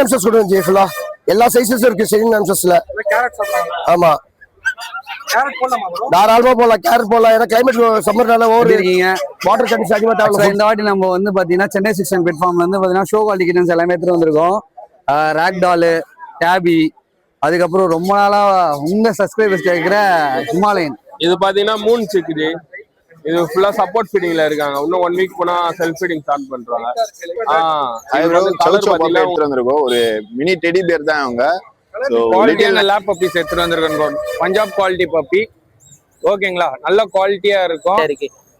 நிமிஷம் கொடுங்க ஃபுல்லா எல்லா சைஸஸும் இருக்கு செகண்ட் நிமிஷம்ல. ஆமா தாராளமா போடலாம், கேரட் போடலாம். ஏன்னா கிளைமேட் சம்மர்னால இருக்கீங்க வாட்டர் கண்டிஷன் அதிகமா தேவை. இந்த வாட்டி நம்ம வந்து பாத்தீங்கன்னா சென்னை சிக்ஸ்டன் பிளாட்ஃபார்ம்ல வந்து பாத்தீங்கன்னா ஷோ குவாலிட்டி கிட்டன்ஸ் எல்லாமே எடுத்துட்டு வந்திருக்கோம். ராக் டாலு, டேபி, அதுக்கப்புறம் ரொம்ப நாளா உங்க சப்ஸ்கிரைபர்ஸ் கேட்கிற ஹிமாலயன். இது பாத்தீங்கன்னா மூணு சிக்குது. இது ஃபுல்லா சப்போர்ட் ஃபீடிங்ல இருக்காங்க. இன்னும் 1 வீக் போனா செல்ஃப் ஃபீடிங் ஸ்டார்ட் பண்றாங்க. ஒரு மினி டெடி பேர் தான் அவங்க. குவாலிட்டியான லேப் பப்பீஸ் எடுத்துட்டு வந்திருக்கோம். Punjab quality puppy. ஓகேங்களா, நல்ல குவாலிட்டியா இருக்கும்.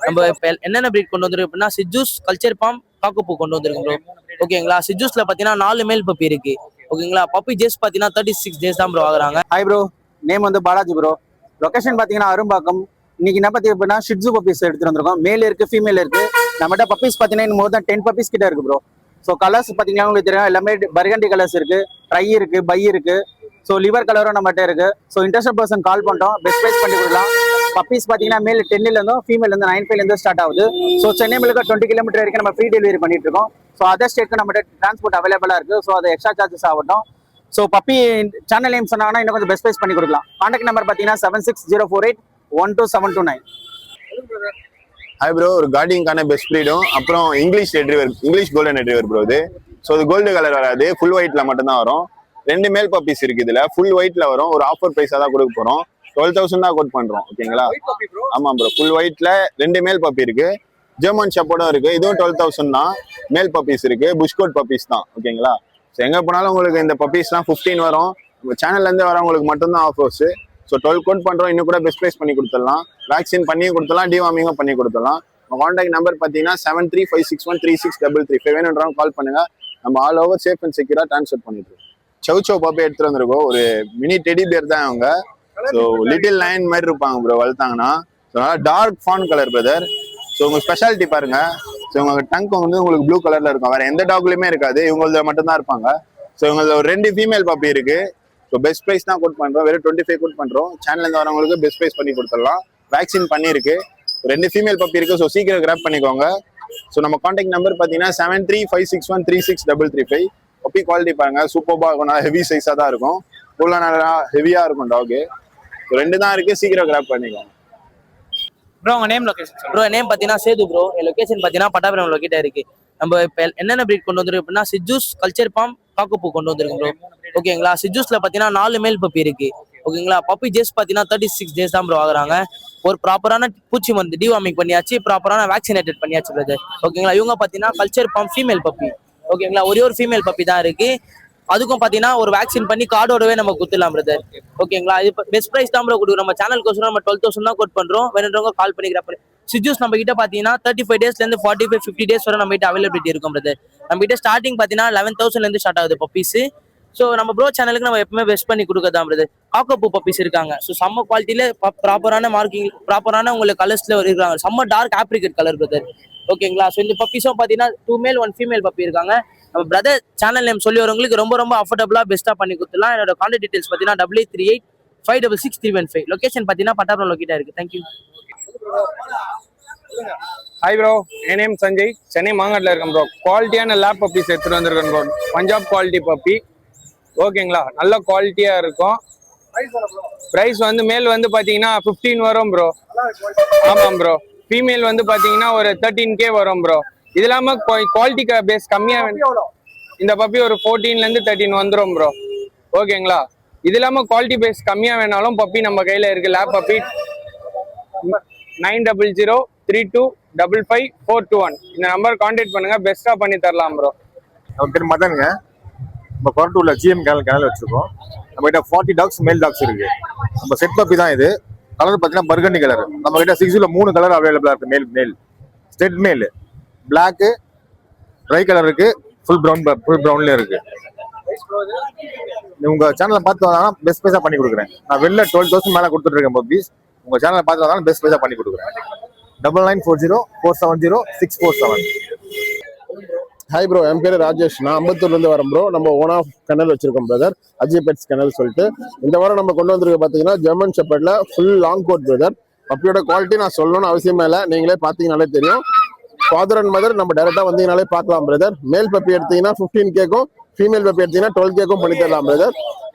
நம்ம என்னென்ன பிரீட் கொண்டு வந்திருக்கோம் அப்படின்னா சிஜூஸ், கல்ச்சர் பாம், காக்கோப்பூ கொண்டு வந்திருக்கோம் ப்ரோ. ஓகேங்களா, சிஜூஸ்ல பாத்தீங்கன்னா 4 மேல் பப்பி இருக்கு. ஓகேங்களா, பப்பி ஜேஸ் பாத்தீங்கன்னா 36 days தான் ப்ரோ ஆகுறாங்க. ஹாய் ப்ரோ, நேம் வந்து பாலாஜி ப்ரோ. லொகேஷன் பாத்தீங்கன்னா அரும்பாக்கம். இன்னைக்கு என்ன பத்தி அப்படின்னா ஷிட்ஸு பப்பீஸ் எடுத்துட்டு வந்திருக்கோம். மேல் இருக்கு, ஃபீமேல் இருக்கு. நம்மகிட்ட பப்பீஸ் பாத்தீங்கன்னா மோர் தான் 10 பப்பீஸ் கிட்ட இருக்கு ப்ரோ. ஸோ கலர்ஸ் பாத்தீங்கன்னா உங்களுக்கு தெரியும், எல்லாமே பர்கண்டி கலர்ஸ் இருக்கு, ட்ரை இருக்கு, பை இருக்கு. ஸோ லிவர் கலரும் நம்மகிட்ட இருக்கு. ஸோ இன்ட்ரெஸ்ட் பர்சன் கால் பண்ணிட்டோம், பெஸ்ட் ப்ரைஸ் பண்ணி கொடுக்கலாம். பப்பீஸ் பாத்தீங்கன்னா மேல் 10 இருந்தும் ஃபீமேல் வந்து 9 ஸ்டார்ட் ஆகுது. ஸோ சென்னை மில்லுக்கு 20 கிலோமீட்டர் வரைக்கும் நம்ம ஃப்ரீ டெலிவரி பண்ணிட்டு இருக்கோம். ஸோ அதர் ஸ்டேட்க்கு நம்மகிட்ட டிரான்ஸ்போர்ட் அவைலபிளா இருக்கு. ஸோ அது எக்ஸ்ட்ரா சார்ஜஸ் ஆகட்டும். ஸோ பப்பி சேனல் நேம் சொன்னாங்கன்னா இன்னும் கொஞ்சம் பெஸ்ட் ப்ரைஸ் பண்ணி கொடுக்கலாம். கான்டாக்ட் நம்பர் பாத்தீங்கன்னா 7604812729. ஹாய் ப்ரோ, ஒரு கார்டிங்கான பெஸ்ட் ப்ரீடும் அப்புறம் இங்கிலீஷ் கோல்டன் ரெட்ரீவர் ப்ரோ. இது ஸோ இது கோல்டு கலர் வராது, ஃபுல் ஒயிட்ல மட்டும்தான் வரும். 2 மேல் பப்பீஸ் இருக்கு. இதுல ஃபுல் ஒயிட்ல வரும். ஒரு ஆஃபர் பிரைஸா தான் கொடுக்க போறோம். 12,000 தான் கோட் பண்றோம். ஓகேங்களா, ஆமா ப்ரோ, ஃபுல் ஒயிட்ல 2 மேல் பப்பி இருக்கு. ஜெர்மன் ஷெப்பர்டும் இருக்கு. இதுவும் 12,000 தான். மேல் பப்பீஸ் இருக்கு, புஷ்கோட் பப்பீஸ் தான். ஓகேங்களா, ஸோ எங்க போனாலும் உங்களுக்கு இந்த பப்பீஸ்லாம் 15 வரும். நம்ம சேனல்ல இருந்து வரவங்களுக்கு மட்டும்தான் ஆஃபர்ஸ். ஸோ 12 கோட் பண்றோம். இன்னும் கூட பெஸ்ட் ப்ரைஸ் பண்ணி கொடுத்துடலாம். வேக்சின் பண்ணியும் கொடுத்துடலாம், டிவார்மிங்கும் பண்ணி கொடுத்துடலாம். கான்டாக்ட் நம்பர் பார்த்தீங்கன்னா 7356136335. வேணுன்றவங்க கால் பண்ணுங்க. நம்ம ஆல் ஓவர் சேஃப் அண்ட் செக்யூரா ட்ரான்ஸ்ஃபர் பண்ணிட்டு இருக்கோம். சௌச்சோ பாப்பி எடுத்துட்டு வந்திருக்கோம். ஒரு மினி டெடி பேர் தான் அவங்க. ஸோ லிட்டில் லைன் மாதிரி இருப்பாங்க ப்ரோ வளர்த்தாங்கன்னா. So dark fawn colour brother. So உங்க ஸ்பெஷாலிட்டி பாருங்க. ஸோ உங்க டங்க் வந்து உங்களுக்கு ப்ளூ கலர்ல இருக்கும். வேற எந்த டாக்லயுமே இருக்காது, இவங்கள மட்டும்தான் இருப்பாங்க. ஸோ இவங்கள ஒரு 2 ஃபீமேல் பாப்பி இருக்கு. ஸோ பெஸ்ட் ப்ரைஸ் தான் கோட் பண்றோம். வெறும் 25 கோட் பண்றோம். சேனல்ல இருந்து வரவங்களுக்கு பெஸ்ட் ப்ரைஸ் பண்ணி கொடுத்துடலாம். வேக்சின் பண்ணிருக்கு. 2 ஃபீமேல் பப்பி இருக்கு. ஸோ சீக்கிரம் கிராப் பண்ணிக்கோங்க. ஸோ நம்ம கான்டாக்ட் நம்பர் பார்த்தீங்கன்னா 7356136335. பப்பி குவாலிட்டி பாருங்க, சூப்பர்பா இருக்கும். நல்லா ஹெவி சைஸா தான் இருக்கும். ஃபுல்லா நல்லா ஹெவியா இருக்கும் டாக். ஸோ 2 தான் இருக்கு, சீக்கிரம் கிராப் பண்ணிக்கோங்க. ப்ரோ உங்க நேம் லொகேஷன்? ப்ரோ நேம் பாத்தீங்கன்னா சேது ப்ரோ. என் லொகேஷன் பாத்தீங்கன்னா பட்டாபுரம் லொகேட்டா இருக்கு. நம்ம இப்ப என்னென்ன பிரீட் கொண்டு வந்திருக்கோம் அப்படின்னா சிஜூஸ், கல்ச்சர் பாம், காக்கோப்பூ கொண்டு வந்திருக்கோம் ப்ரோ. ஓகேங்களா, சிஜூஸ்ல பாத்தீங்கன்னா 4 மேல் பப்பி இருக்கு. ஓகேங்களா, பப்பி ஜேஸ் பாத்தீங்கன்னா 36 days தான் ப்ரோ ஆகுறாங்க. ஒரு ப்ராப்பரான பூச்சி மருந்து டிவார்மிங் பண்ணியாச்சு, ப்ராப்பரான வேக்சினேட்டட் பண்ணியாச்சு பிரதர். ஓகேங்களா, இவங்க பாத்தீங்கன்னா கல்ச்சர் பாம் ஃபீமேல் பப்பி. ஓகேங்களா, ஒரே ஒரு ஃபீமேல் பப்பி தான் இருக்கு. அதுக்கும் பாத்தீங்கன்னா ஒரு வேக்சின் பண்ணி கார்டோடவே நம்ம குத்துலாம் பிரதர். ஓகேங்களா, இது பெஸ்ட் பிரைஸ் தான் ப்ரோ கொடுக்குறோம். நம்ம சேனலுக்கு நம்ம 12,000 தான் கோட் பண்றோம். வேணுன்றவங்க கால் பண்ணி கிராப் பண்ணி. சிஜூஸ் நம்ம கிட்ட பாத்தீங்கன்னா 35 daysல இருந்து 45-50 days வரை நம்ம கிட்ட அவைலபிலிட்டி இருக்கும் பிரதர். நம்ம கிட்ட ஸ்டார்டிங் பாத்தீங்கன்னா 11,000ல இருந்து ஸ்டார்ட் ஆகுது பப்பீஸ். ஸோ நம்ம ப்ரோ சேனலுக்கு நம்ம எப்பவுமே பெஸ்ட் பண்ணி கொடுக்கதான் பிரதர். காக்கோப்பூ பப்பீஸ் இருக்காங்க. ஸோ செம்ம குவாலிட்டியில ப்ராப்பரான மார்க்கிங், ப்ராப்பரான உங்களுக்கு கலர்ஸ்ல இருக்காங்க. செம்ம டார்க் ஆப்ரிகேட் கலர் பிரதர். ஓகேங்களா, ஸோ இந்த பப்பீஸும் பாத்தீங்கன்னா 2 மேல் 1 ஃபீமேல் பப்பி இருக்காங்க. நம்ம பிரதர் சேனல் நேம் சொல்லி வரவங்களுக்கு ரொம்ப ரொம்ப அஃபோர்டபுளா பெஸ்ட்டா பண்ணி கொடுத்துலாம். என்னோட கான்டாக்ட் டீடைல்ஸ் பாத்தீங்கன்னா 8838566315. லொகேஷன் பாத்தீங்கன்னா பட்டாபுரம் லொகேட்டா இருக்கு. தேங்க்யூ. ஹாய் ப்ரோ, என் நேம் சஞ்சய். சென்னை மாங்காட்டில் இருக்கேன் ப்ரோ. குவாலிட்டியான லேப் பப்பீஸ் எடுத்துட்டு வந்திருக்கேன் ப்ரோ. Punjab quality puppy. ஓகேங்களா, நல்ல குவாலிட்டியா இருக்கும். பிரைஸ் வந்து மேல் வந்து பாத்தீங்கன்னா 15 வரும் ப்ரோ. ஆமாம் ப்ரோ. ஃபீமேல் வந்து பாத்தீங்கன்னா ஒரு 13K வரும் ப்ரோ. இது இல்லாம குவாலிட்டி பேஸ் கம்மியா இந்த பப்பி ஒரு 14ல இருந்து 13 வந்துடும் ப்ரோ. ஓகேங்களா, இது இல்லாம குவாலிட்டி பேஸ் கம்மியா வேணாலும் பப்பி நம்ம கையில இருக்கு. Lab puppy 9003255421. இந்த நம்பர் கான்டாக்ட் பண்ணுங்க, பெஸ்டா பண்ணி தரலாம் ப்ரோ. நம்ம பேர் மதனுங்க. நம்ம கொரட்டூர்ல ஜிஎம் கேனல் வச்சிருக்கோம். நம்ம கிட்ட 40 டாக்ஸ் மேல் டாக்ஸ் இருக்கு. நம்ம செட் பப்பி தான் இது. கலர் பார்த்தீங்கன்னா பர்கண்டி கலர். நம்ம கிட்ட 6ல 3 கலர் அவைலபிளா இருக்கு. மேல் ஸ்டெட் மேல், பிளாக், ட்ரை கலர் இருக்கு, ஃபுல் ப்ரௌன்ல இருக்கு. உங்க சேனலை பார்த்து வந்தாங்கன்னா பெஸ்ட் ப்ரைஸா பண்ணி கொடுக்குறேன். நான் வெளில 12,000 மேல கொடுத்துட்டு இருக்கேன் பப்பீஸ். உங்க சேனலை பார்த்து வந்தாலும் பெஸ்ட் ப்ரைஸா பண்ணி கொடுக்குறேன். 9940470647. ஹாய் ப்ரோ, என் பேர் ராஜேஷ். நான் அம்பத்தூர்லேருந்து வரேன் ப்ரோ. நம்ம ஓன் ஆஃப் கனல் வச்சிருக்கோம் பிரதர், அஜய் பெட்ஸ் கனல் சொல்லிட்டு. இந்த வாரம் நம்ம கொண்டு வந்திருக்க பார்த்தீங்கன்னா ஜெர்மன் ஷெப்பர்ட்ல ஃபுல் லாங் கோட் பிரதர். பப்பியோட குவாலிட்டி நான் சொல்லணும்னு அவசியமே இல்லை, நீங்களே பார்த்தீங்கனாலே தெரியும். ஃபாதர் அண்ட் மதர் நம்ம டைரெக்டாக வந்தீங்கனாலே பார்க்கலாம் பிரதர். மேல் பப்பி எடுத்தீங்கன்னா 15Kக்கும், ஃபீமேல் பப்பி எடுத்தீங்கன்னா 12K பண்ணி தரலாம் பிரதர்.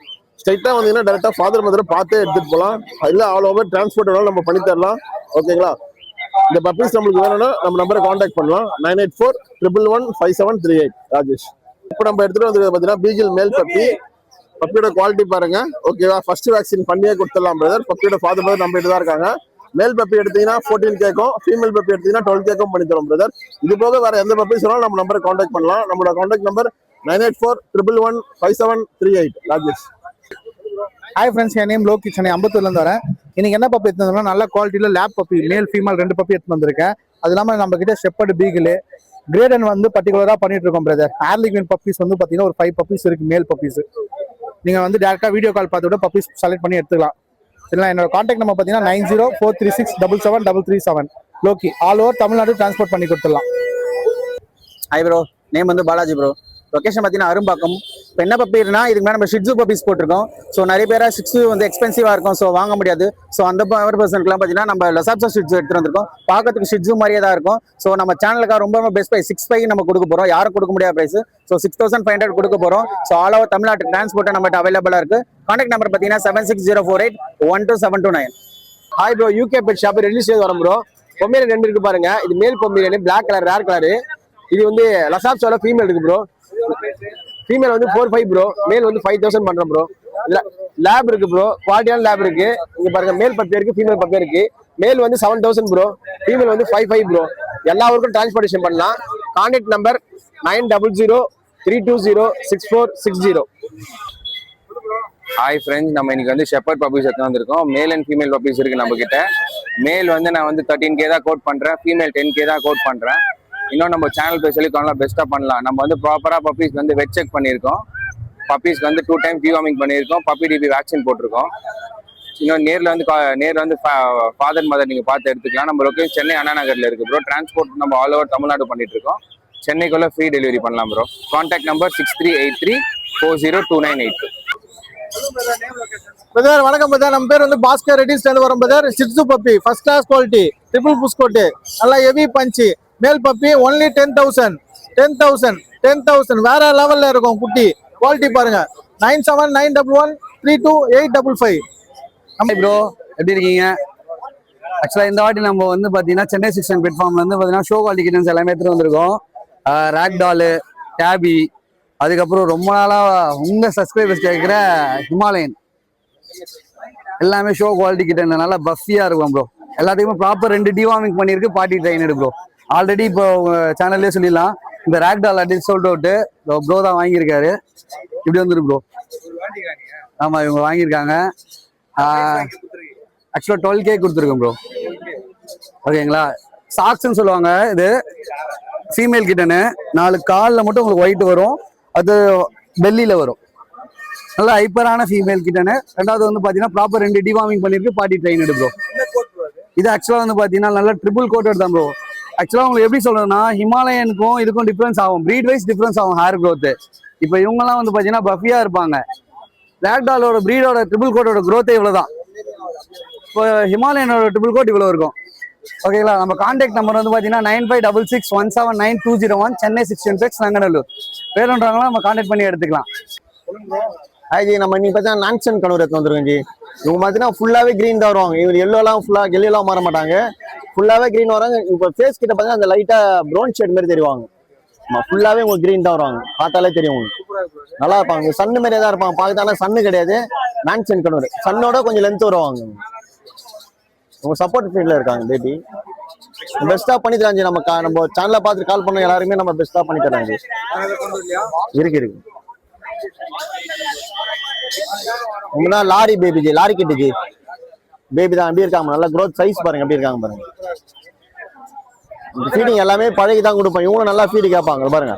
ஸ்ட்ரைட்டா வந்தீங்கன்னா டேரக்டா ஃபாதர் மதர் பார்த்தே எடுத்துட்டு போகலாம், இல்ல ஆல் ஓவர் டிரான்ஸ்போர்ட் வேணாலும் நம்ம பண்ணி தரலாம். ஓகேங்களா? இந்த பப்பீஸ் நம்மளுக்கு வேணும்னா நம்ம நம்பரை காண்டாக்ட் பண்ணலாம். 9841115738 ராஜேஷ். இப்போ நம்ம எடுத்துட்டு வந்து பார்த்தீங்கன்னா பீகிள் மேல் பப்பி. பப்பியோட குவாலிட்டி பாருங்க. ஓகேவா? ஃபர்ஸ்ட் வேக்சின் பண்ணியே கொடுத்துடலாம் பிரதர். பப்பியோட ஃபாதர் மதர் நம்ம கிட்ட தான் இருக்காங்க. மேல் பப்பி எடுத்தீங்கன்னா 14K, ஃபீமேல் பப்பி எடுத்தீங்கன்னா 12K பண்ணி தரோம் பிரதர். இது போக வேற எந்த பப்பீஸ் வேணாலும் நம்ம நம்பரை காண்டாக்ட் பண்ணலாம். நம்மளோட contact number 9841115738 Rajesh. Hi friends, என் நேம் லோகி, சென்னை அம்பத்தூர்லேருந்து வரேன். இன்னைக்கு என்ன பப்பி எடுத்து வந்தோம்னா நல்ல குவாலிட்டியில் lab puppy, male female 2 puppy எடுத்து வந்திருக்கேன். அது இல்லாமல் நம்ம கிட்ட ஷெப்பர்டு பீகிள் கிரேடன் வந்து பர்டிகுலராக பண்ணிட்டு இருக்கோம் பிரதர். ஹேர்லிக்வின் பப்பீஸ் வந்து பார்த்தீங்கன்னா ஒரு 5 பப்பீஸ் இருக்கு மேல் பப்பீஸ். நீங்கள் வந்து டேரெக்டாக வீடியோ கால் பார்த்து கூட பப்பீஸ் செலக்ட் பண்ணி எடுத்துக்கலாம். இல்லை என்னோட காண்டாக்ட் நம்பர் பார்த்தீங்கன்னா 9043677337 லோகி. ஆல் ஓவர் தமிழ்நாடு டிரான்ஸ்போர்ட் பண்ணி கொடுத்துடலாம். ஹாய் ப்ரோ, நேம் வந்து பாலாஜி ப்ரோ. லொகேஷன் பார்த்தீங்கன்னா அரும்பாக்கம். இப்போ என்ன பப்பினா இதுக்கு மேலே நம்ம ஷிட்ஸு பப்பீஸ் போட்டிருக்கோம். ஸோ நிறைய பேரா ஷிட்ஸு வந்து எக்ஸ்பென்சிவாக இருக்கும், ஸோ வாங்க முடியாது. ஸோ அந்த பர்சனுக்குலாம் பார்த்தீங்கன்னா நம்ம லசாப்ஸா ஷிட்ஸு எடுத்துட்டு வந்திருக்கோம். பார்க்கறதுக்கு ஷிட்ஸு மாதிரியே தான் இருக்கும். ஸோ நம்ம சேனலுக்காக ரொம்ப பெஸ்ட் ப்ரைஸ் 6,500 நம்ம கொடுக்க போகிறோம். யாரும் கொடுக்க முடியாத ப்ரைஸ். ஸோ 6,500 கொடுக்க போகிறோம். ஸோ ஆல் ஓவர் தமிழ்நாட்டு டிரான்ஸ்போர்ட் நம்மகிட்ட அவைலபிளாக இருக்குது. கான்டாக்ட் நம்பர் பார்த்தீங்கன்னா 7604812729. Hi bro, UK pet shop release வரும் ப்ரோ. பொம்மேரியன் 2 இருக்கு பாருங்க. இது male Pomeranian, black colour, rare colour. இது வந்து லசாப்ஸோட ஃபீமேல் இருக்கு ப்ரோ. ஃபீமேல் வந்து 4,500 ப்ரோ, மேல் வந்து 5,000 பண்றோம் ப்ரோ. லேப் இருக்கு ப்ரோ, குவாலிட்டியான லேப் இருக்கு. இங்க பாருங்க, மேல் பப்பி இருக்கு, ஃபீமேல் பப்பி இருக்கு. மேல் வந்து 7,000 ப்ரோ, ஃபீமேல் வந்து 5,500 ப்ரோ. எல்லா ஊருக்கும் டிரான்ஸ்போர்டேஷன் பண்ணலாம். Contact number 9003206460. ஹாய் ஃப்ரெண்ட்ஸ், நம்ம இன்னைக்கு வந்து ஷெப்பர்ட் பப்பீஸ் எடுத்து வந்திருக்கோம். மேல் அண்ட் ஃபீமேல் பப்பீஸ் இருக்கு நம்ம கிட்ட. மேல் வந்து நான் வந்து 13K தான் கோட் பண்றேன், ஃபீமேல் 10K தான் கோட் பண்றேன். இன்னும் நம்ம சேனல் பேர் சொல்லி பெஸ்ட்டாக பண்ணலாம். நம்ம வந்து ப்ராப்பராக பப்பீஸ் வந்து வெட் செக் பண்ணியிருக்கோம். பப்பீஸ்க்கு வந்து 2 டைம் டிவார்மிங் பண்ணியிருக்கோம். பப்பி டிபி வேக்சின் போட்டிருக்கோம். இன்னும் நேரில் வந்து ஃபாதர் மதர் நீங்கள் பார்த்து எடுத்துக்கலாம். நம்ம லொக்கேஷன் சென்னை அண்ணா நகரில் இருக்குது ப்ரோ. டிரான்ஸ்போர்ட் நம்ம ஆல் ஓவர் தமிழ்நாடு பண்ணிட்டு இருக்கோம். சென்னைக்குள்ள ஃப்ரீ டெலிவரி பண்ணலாம் ப்ரோ. Contact number 6383402982. பிரதர் வணக்கம் பிரதர். நம்ம பேர் வந்து பாஸ்கர் ரெட்டி ஸ்டைல் வரும் brother. Shih tzu puppy first class quality, triple புஸ்கோட்டு, நல்லா ஹெவி பஞ்சு. மேல் பப்பி ஒன்லி 10,000 வேற லெவல்ல இருக்கும் குட்டி. குவாலிட்டி பாருங்க. 9791132855. ப்ரோ, எப்படி இருக்கீங்க? ஆக்சுவலாக இந்த வாட்டி நம்ம வந்து பார்த்தீங்கன்னா சென்னை 6 பிளாட்ஃபார்ம்ல வந்து பார்த்தீங்கன்னா ஷோ குவாலிட்டி கிட்டன்ஸ் எல்லாமே எடுத்துட்டு வந்திருக்கோம். ராக் டாலு, டேபி, அதுக்கப்புறம் ரொம்ப நாளாக உங்கள் சப்ஸ்கிரைபர்ஸ் கேட்குற ஹிமாலயன் எல்லாமே ஷோ குவாலிட்டி கிட்ட நல்லா பஃபியாக இருக்கும் ப்ரோ. எல்லாத்துக்குமே ப்ராப்பர் 2 டிவார்மிங் பண்ணியிருக்கு, பார்ட்டி ட்ரைனடு ப்ரோ. ஆல்ரெடி இப்போ சேனல்லே சொல்லிடலாம், இந்த ரேக் டால் அடி சோல்ட் அவுட்டு ப்ரோ தான் வாங்கியிருக்காரு. இப்படி வந்துரு ப்ரோ. ஆமாம், இவங்க வாங்கியிருக்காங்க. ஆக்சுவலாக 12K கொடுத்துருக்கோம் ப்ரோ. ஓகேங்களா? சாக்ஸ்ன்னு சொல்லுவாங்க. இது ஃபீமேல் கிட்டனு 4 காலில் மட்டும் உங்களுக்கு ஒயிட் வரும், அது பெல்லியில் வரும். நல்லா ஹைப்பரான ஃபீமேல் கிட்டனு. ரெண்டாவது வந்து பார்த்தீங்கன்னா ப்ராப்பர் 2 டிவார்மிங் பண்ணியிருக்கு, பார்ட்டி ட்ரைனடு ப்ரோ. இது ஆக்சுவலாக வந்து பார்த்தீங்கன்னா நல்லா ட்ரிபிள் கோட்டட் தான் ப்ரோ. ஆக்சுவலாக உங்களுக்கு எப்படி சொல்றதுன்னா, ஹிமாலயனுக்கும் இதுக்கும் டிஃப்ரென்ஸ் ஆகும், ப்ரீட் வைஸ் டிஃப்ரென்ஸ் ஆகும் ஹேர் க்ரோத்து. இப்போ இவங்கெல்லாம் வந்து பார்த்தீங்கன்னா பஃபியாக இருப்பாங்க. ரேக்டாலோட ப்ரீடோட ட்ரிபிள் கோட்டோட க்ரோத்தே இவ்வளோ தான். இப்போ ஹிமாலயனோட ட்ரிபிள் கோட் இவ்வளோ இருக்கும். ஓகேங்களா? நம்ம கான்டாக்ட் நம்பர் வந்து பார்த்தீங்கன்னா 9566179201 சென்னை 6 நங்கநல்லூர். வேணுன்றாங்களா நம்ம கான்டாக்ட் பண்ணி எடுத்துக்கலாம். ஜி, நம்ம இன்னைக்கு பார்த்தீங்கன்னா நான்சன் கனூர் எடுத்து வந்துருக்கோம் ஜி. இவங்க பார்த்தீங்கன்னா ஃபுல்லாகவே க்ரீன் தான் வருவாங்க. இவர் எல்லோலாம் எல்லாம் மாற மாட்டாங்க, ஃபுல்லாகவே க்ரீன் வராங்க. இப்போ ஃபேஸ் கிட்ட பார்த்தீங்கன்னா அந்த லைட்டாக ப்ரௌன் ஷேட் மாதிரி தெரிவாங்க. ஃபுல்லாகவே உங்களுக்கு க்ரீன் தான் வருவாங்க, பார்த்தாலே தெரியும் உங்களுக்கு. நல்லா இருப்பாங்க, சன்னு மாதிரியே தான் இருப்பாங்க பார்த்தானா. சன்னு கிடையாது, நான்சன் கனூர். சன்னோட கொஞ்சம் லென்த் வருவாங்க. உங்க சப்போர்ட் ஃபீல்டில் இருக்காங்க பேபி. பெஸ்ட்டாக பண்ணி தராங்க. நம்ம சேனலை பார்த்துட்டு கால் பண்ண எல்லாருமே நம்ம பெஸ்ட்டாக பண்ணி தராங்க. இருக்கு உங்கதான் லாரி பேபி ஜி, லாரி கிட்ட ஜி பேபி தான். எப்படி இருக்காங்க? நல்லா க்ரோத் சைஸ் பாருங்க, எப்படி இருக்காங்க பாருங்க. ஃபீடிங் எல்லாமே பழகி தான் கொடுப்போம். இவங்களும் நல்லா ஃபீடு கேட்பாங்க பாருங்க.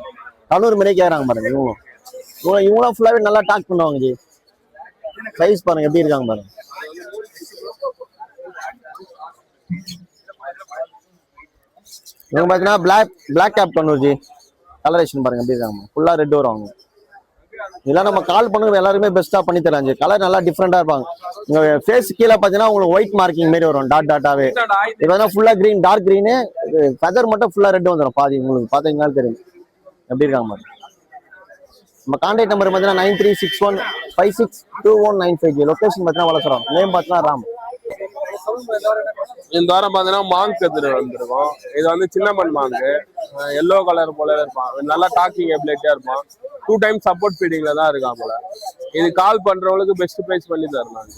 400 மணிக்கு கேட்கறாங்க பாருங்க. இவங்களும் ஃபுல்லாவே நல்லா டாக் பண்ணுவாங்க ஜி. சைஸ் பாருங்க, எப்படி இருக்காங்க பாருங்க. இவங்க பார்த்தீங்கன்னா பிளாக் கேப் கண்ணூர் ஜி. கலரேஷன் பாருங்க, எப்படி இருக்காங்க. ஃபுல்லா ரெட் வரும். இதெல்லாம் நம்ம கால் பண்ணுறது எல்லாருமே பெஸ்ட்டாக பண்ணி தராங்க. கலர் நல்லா டிஃப்ரெண்டாக இருப்பாங்க. உங்கள் ஃபேஸ் கீழே பார்த்தீங்கன்னா உங்களுக்கு ஒயிட் மார்க்கிங் மாரி வரும், டாட்டாவே. இது பார்த்தீங்கன்னா ஃபுல்லாக க்ரீன், டார்க் க்ரீனு. ஃபெதர் மட்டும் ஃபுல்லாக ரெட் வந்துடும் பாதி. உங்களுக்கு பார்த்தீங்கன்னா தெரியும் எப்படி இருக்காங்க பாருங்க. நம்ம கான்டாக்ட் நம்பர் பார்த்தீங்கன்னா 9361562195. லொகேஷன் பார்த்தீங்கன்னா வளர்க்குறோம். நேம் பார்த்தீங்கன்னா ராம். இந்த வாரம் பார்த்தீங்கன்னா மாங்க் எடுத்துட்டு வந்திருக்கோம். இது வந்து சின்னமன் மாங்கு, எல்லோ கலர் போல இருப்பான், நல்லா டாக்கிங் எபிலிட்டியா இருப்பான். 2 டைம் சப்போர்ட் ஃபீடிங்ல தான் இருக்கான் போல. இது கால் பண்றவங்களுக்கு பெஸ்ட் பிரைஸ் பண்ணி தரலாம்.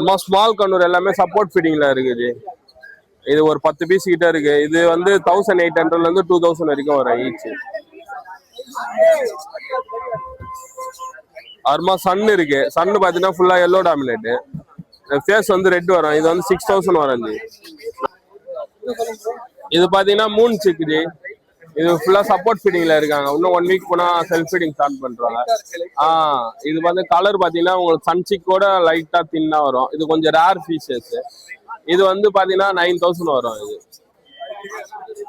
அம்மா ஸ்மால் கண்ணூர் எல்லாமே சப்போர்ட் ஃபீடிங்ல இருக்குது. இது ஒரு 10 பீஸ் கிட்ட இருக்கு. இது வந்து 1800 இருந்து 2000 வரைக்கும் வரும் ஈச். அப்புறமா சன் இருக்கு. சன் பாத்தீங்கன்னா ஃபுல்லா எல்லோ டாமினேட், ஃபேஸ் வந்து ரெட் வரும். இது வந்து 6000 வரும். இது பாத்தீங்கன்னா மூன் சிக்குது. இது ஃபுல்லா சப்போர்ட் ஃபீடிங்ல இருக்காங்க. இன்னும் 1 வீக் போனா செல்ஃப் ஃபீடிங் ஸ்டார்ட் பண்றாங்க. இது வந்து கலர் பாத்தீங்கன்னா உங்களுக்கு சன் சிக்கோட லைட்டா தின்னா வரும். இது கொஞ்சம் ரேர் பீசஸ். இது வந்து பாத்தீங்கன்னா 9000 வரும். இது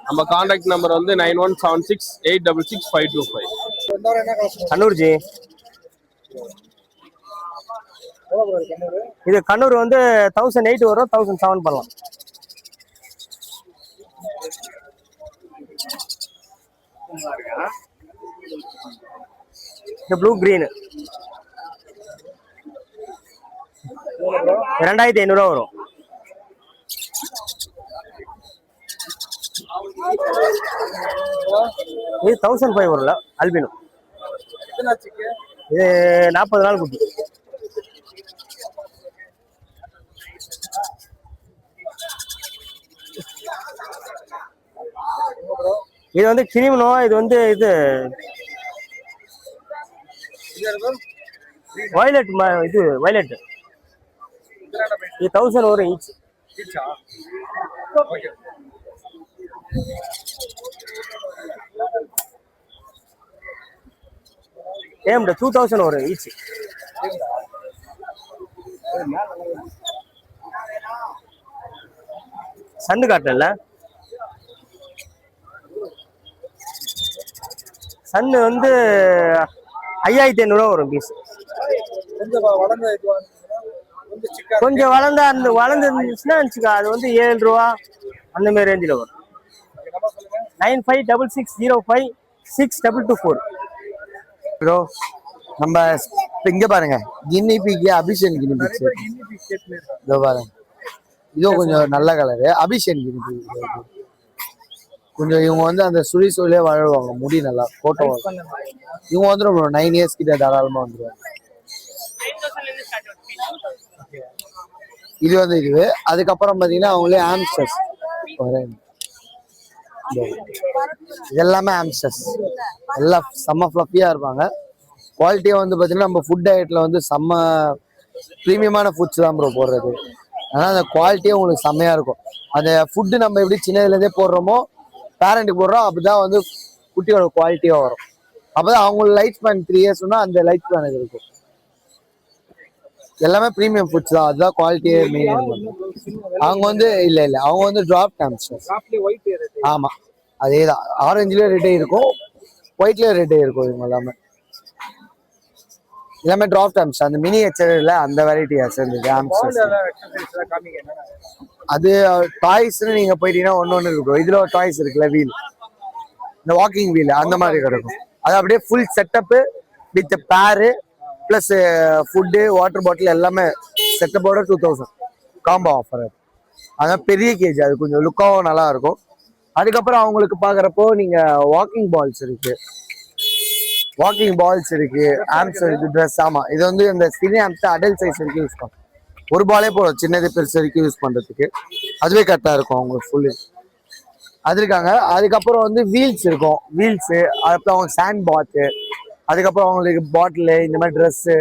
நம்ம கான்டாக்ட் நம்பர் வந்து 9176866525. கண்ணூர் ஜி. இது கண்ணூர் வந்து 1008 வரும், 1007 பண்ணலாம். இந்த ப்ளூ கிரீன் 2500 வரும். இது 1005 வரும்ல அல்பினோ. இது 40 நாள் குட்டி. இது வந்து கிரிமினோ. இது வந்து இது வயலட். இது வயலட். இது 1000 வரும் ஈச். ஏம்டா 2000 வரும் ஈச். சன்னு காட்டல. சன்னு வந்து 5500 வரும் பீஸ். கொஞ்சம் வளர்ந்துருந்துச்சுன்னா அது வந்து 7 ரூபா அந்த மாதிரி ரேஞ்சில் வரும். 9566056224. ப்ரோ நம்ம இங்க பாருங்க, கின்னி பிக்கு அபிஷன் கின்னி பிக்ஸ். இதோ பாருங்க, இதுவும் கொஞ்சம் நல்ல கலரு. அபிஷன் கின்னி பிக் கொஞ்சம் இவங்க வந்து அந்த சுழிலே வாழுவாங்க. முடி நல்லா போட்டோ. இவங்க வந்துடும் 9 இயர்ஸ் கிட்ட தாராளமா வந்துருவாங்க. இது வந்து இதுவே. அதுக்கப்புறம் பாத்தீங்கன்னா அவங்களே ஆம்ஸ்டர்ஸ். இதெல்லாமே ஆம்ஸ்டர்ஸ். எல்லாம் செம்ம ஃப்ளஃபியா இருப்பாங்க. குவாலிட்டியா வந்து பாத்தீங்கன்னா நம்ம ஃபுட் டயட்ல வந்து செம்ம ப்ரீமியமான ஃபுட்ஸ் தான் ப்ரோ போடுறது. ஆனால் அந்த குவாலிட்டியே உங்களுக்கு செம்மையா இருக்கும். அந்த ஃபுட்டு நம்ம எப்படி சின்னதுலேருந்தே போடுறோமோ, பேரண்ட்டுக்கு போடுறோம், அப்படிதான் வந்து குட்டியோட குவாலிட்டியாக வரும். அப்போதான் அவங்களோட லைஃப் ஸ்பேன் 3 இயர்ஸ்னா அந்த லைஃப் ஸ்பேன் இருக்கும். எல்லாமே ப்ரீமியம் ஃபுட்ஸ் தான். அதுதான் குவாலிட்டியே மெயின். அவங்க வந்து இல்லை அவங்க வந்து டிராப் ஆம்ஸ்டர்ஸ். ஆமா, அதே தான். ஆரஞ்சுலேயே ரேட்டே இருக்கும், ஒயிட்லேயே ரேட்டே இருக்கும். இவங்க எல்லாமே டிராப் ஆம்ஸ்டர். அந்த மினி ஹெச்ஆர்ல அந்த வெரைட்டியா சேர்ந்தது ஆம்ஸ்டர்ஸ். அது டாய்ஸ்ன்னு நீங்க போயிட்டீங்கன்னா ஒன்னு இருக்கும். இதுல ஒரு டாய்ஸ் இருக்குல்ல, வீல், இந்த வாக்கிங் வீல் அந்த மாதிரி கிடைக்கும். அது அப்படியே ஃபுல் செட்டப்பு வித் பேரு பிளஸ் ஃபுட்டு வாட்டர் பாட்டில் எல்லாமே செட்டப்போட 2000 காம்போ ஆஃபர். அதான் பெரிய கேஜ். அது கொஞ்சம் லுக்காகவும் நல்லா இருக்கும். அதுக்கப்புறம் அவங்களுக்கு பாக்குறப்போ நீங்க வாக்கிங் பால்ஸ் இருக்கு, ஆம்ஸ் இருக்கு, ட்ரெஸ். ஆமா, இது வந்து இந்த ஸ்கின் ஆம்ஸ் அடல்ட் சைஸ் வரைக்கும் யூஸ் பண்ணும். ஒரு பாலே போதும் சின்னது பெருசு வரைக்கும் யூஸ் பண்றதுக்கு. அதுவே கரெக்டா இருக்கும் அவங்களுக்கு ஃபுல்லு. அது இருக்காங்க. அதுக்கப்புறம் வந்து வீல்ஸ் இருக்கும். அதுக்கப்புறம் அவங்க சாண்ட் பாத்து, அதுக்கப்புறம் அவங்களுக்கு பாட்டிலு, இந்த மாதிரி ட்ரெஸ்ஸு,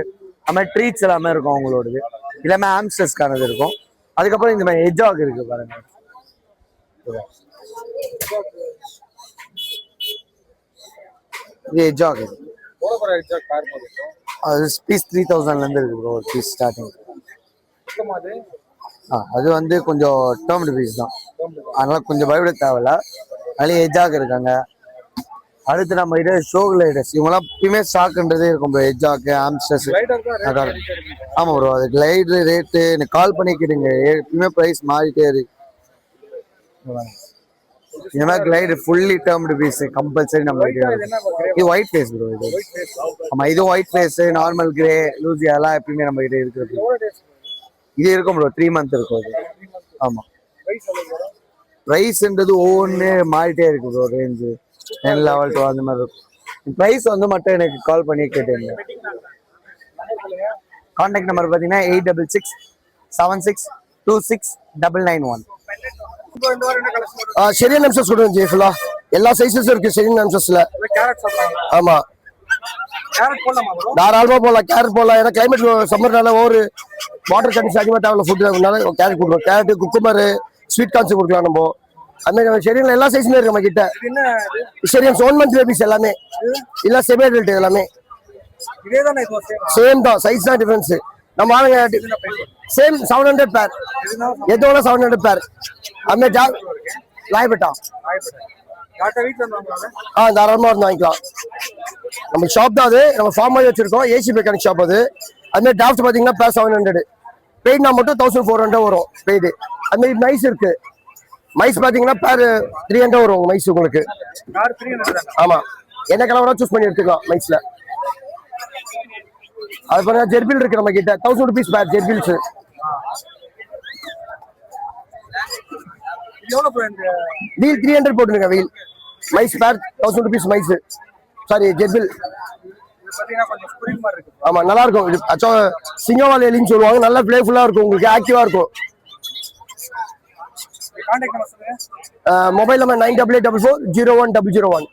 அது மாதிரி ட்ரீட்ஸ் எல்லாமே இருக்கும் அவங்களோடது. எல்லாமே ஆம்ஸ்டர்ஸ்க்கானது இருக்கும். அதுக்கப்புறம் இந்த மாதிரி ஹெட்ஜாக் இருக்கு பாருங்க. இது ஹெட்ஜாக். அது பீஸ் 3000ல இருந்து இருக்கு ப்ரோ. ஒரு பீஸ் ஸ்டார்டிங். அது வந்து கொஞ்சம் டேர்ம்டு பீஸ் தான், அதனால கொஞ்சம் பயப்பட தேவையில்ல. அதுலேயே ஹெட்ஜாக் இருக்காங்க. அடுத்து நம்ம கிட்ட ஷோ கிளைடர்ஸ். இவங்கெல்லாம் எப்பயுமே ஸ்டாக்ன்றதே இருக்கும் ப்ரோ. ஹெட்ஜாக்கு, ஆம்ஸ்டர்ஸ். ஆமா ப்ரோ, அது கிளைடர் ரேட்டு எனக்கு கால் பண்ணி கேட்டுங்க. எப்பயுமே ப்ரைஸ் மாறிட்டே இருக்கு. இந்த மாதிரி glide fully termed piece compulsory நம்ம கிட்ட இது ஒயிட் ஃபேஸ் ப்ரோ. இது ஆமா, இது ஒயிட் ஃபேஸ், நார்மல் கிரே, லூசியா எல்லாம் எப்பயுமே நம்ம கிட்ட இருக்குது. இது இருக்கும் ப்ரோ, 3 month இருக்கும் இது. ஆமா, ப்ரைஸ்ன்றது ஒவ்வொன்று மாறிட்டே இருக்கு ப்ரோ. ரேஞ்சு 10 level 2 அந்த மாதிரி இருக்கும். ப்ரைஸ் வந்து மட்டும் எனக்கு கால் பண்ணி கேட்டேங்க. கான்டாக்ட் நம்பர் பார்த்தீங்கன்னா 8676269991. ஷெரியன் எம்சஸ் கொடுங்க ஜி. ஃபுல்லா எல்லா சைஸஸும் இருக்கு ஷெரியன் எம்சஸ்ல. ஆமா, தாராளமா போடலாம். கேரட் போடலாம். ஏன்னா கிளைமேட் சம்மர்னால ஒரு வாட்டர் கண்டிஷன் அதிகமாக தேவையில்ல. ஃபுட் கேரட் கொடுக்குறோம். கேரட், குக்கும்பர், ஸ்வீட் கார்ன்ஸ் கொடுக்கலாம் நம்ம. அதுமாதிரி ஷெரியன்ல எல்லா சைஸுமே இருக்கு நம்ம கிட்ட. ஷெரியன்ஸ் 1 month பேபிஸ் எல்லாமே இல்ல செமி அடல்ட் எல்லாமே சேம் தான். சைஸ் தான் டிஃபரன்ஸ். நம்ம ஆளுங்க சேம் 700 பேர். எதோட 700 பேர். அதுமாதிரி லாயப்பட்டா தாராளமா வந்து வாங்கிக்கலாம். நம்ம ஷாப் தான் அது. நம்ம ஃபார்ம் மாதிரி வச்சிருக்கோம். ஏசி மெக்கானிக் ஷாப் அது. அதுமாதிரி டிராஃப்ட் பாத்தீங்கன்னா பேர் 700. பெய்ட்னா மட்டும் 1400 வரும் பெய்டு. அதுமாதிரி மைஸ் இருக்கு. மைஸ் பாத்தீங்கன்னா பேர் 300 வரும் மைஸ் உங்களுக்கு. ஆமா, என்ன கலர் சூஸ் பண்ணி எடுத்துக்கலாம் மைஸ்ல. அது பாருங்க, ஜெர்பில் இருக்கு நம்ம கிட்ட. 1000 rupees பேர் ஜெர்பில்ஸ். வீல் 300 போட்டுருங்க. வீல் மைஸ் பேர் 1000 rupees மைஸ். சாரி, ஜெர்பில். ஆமா, நல்லா இருக்கும். சிங்கவால் எலின்னு சொல்லுவாங்க. நல்லா பிளேஃபுல்லா இருக்கும். உங்களுக்கு ஆக்டிவா இருக்கும். Mobile number 9884401001.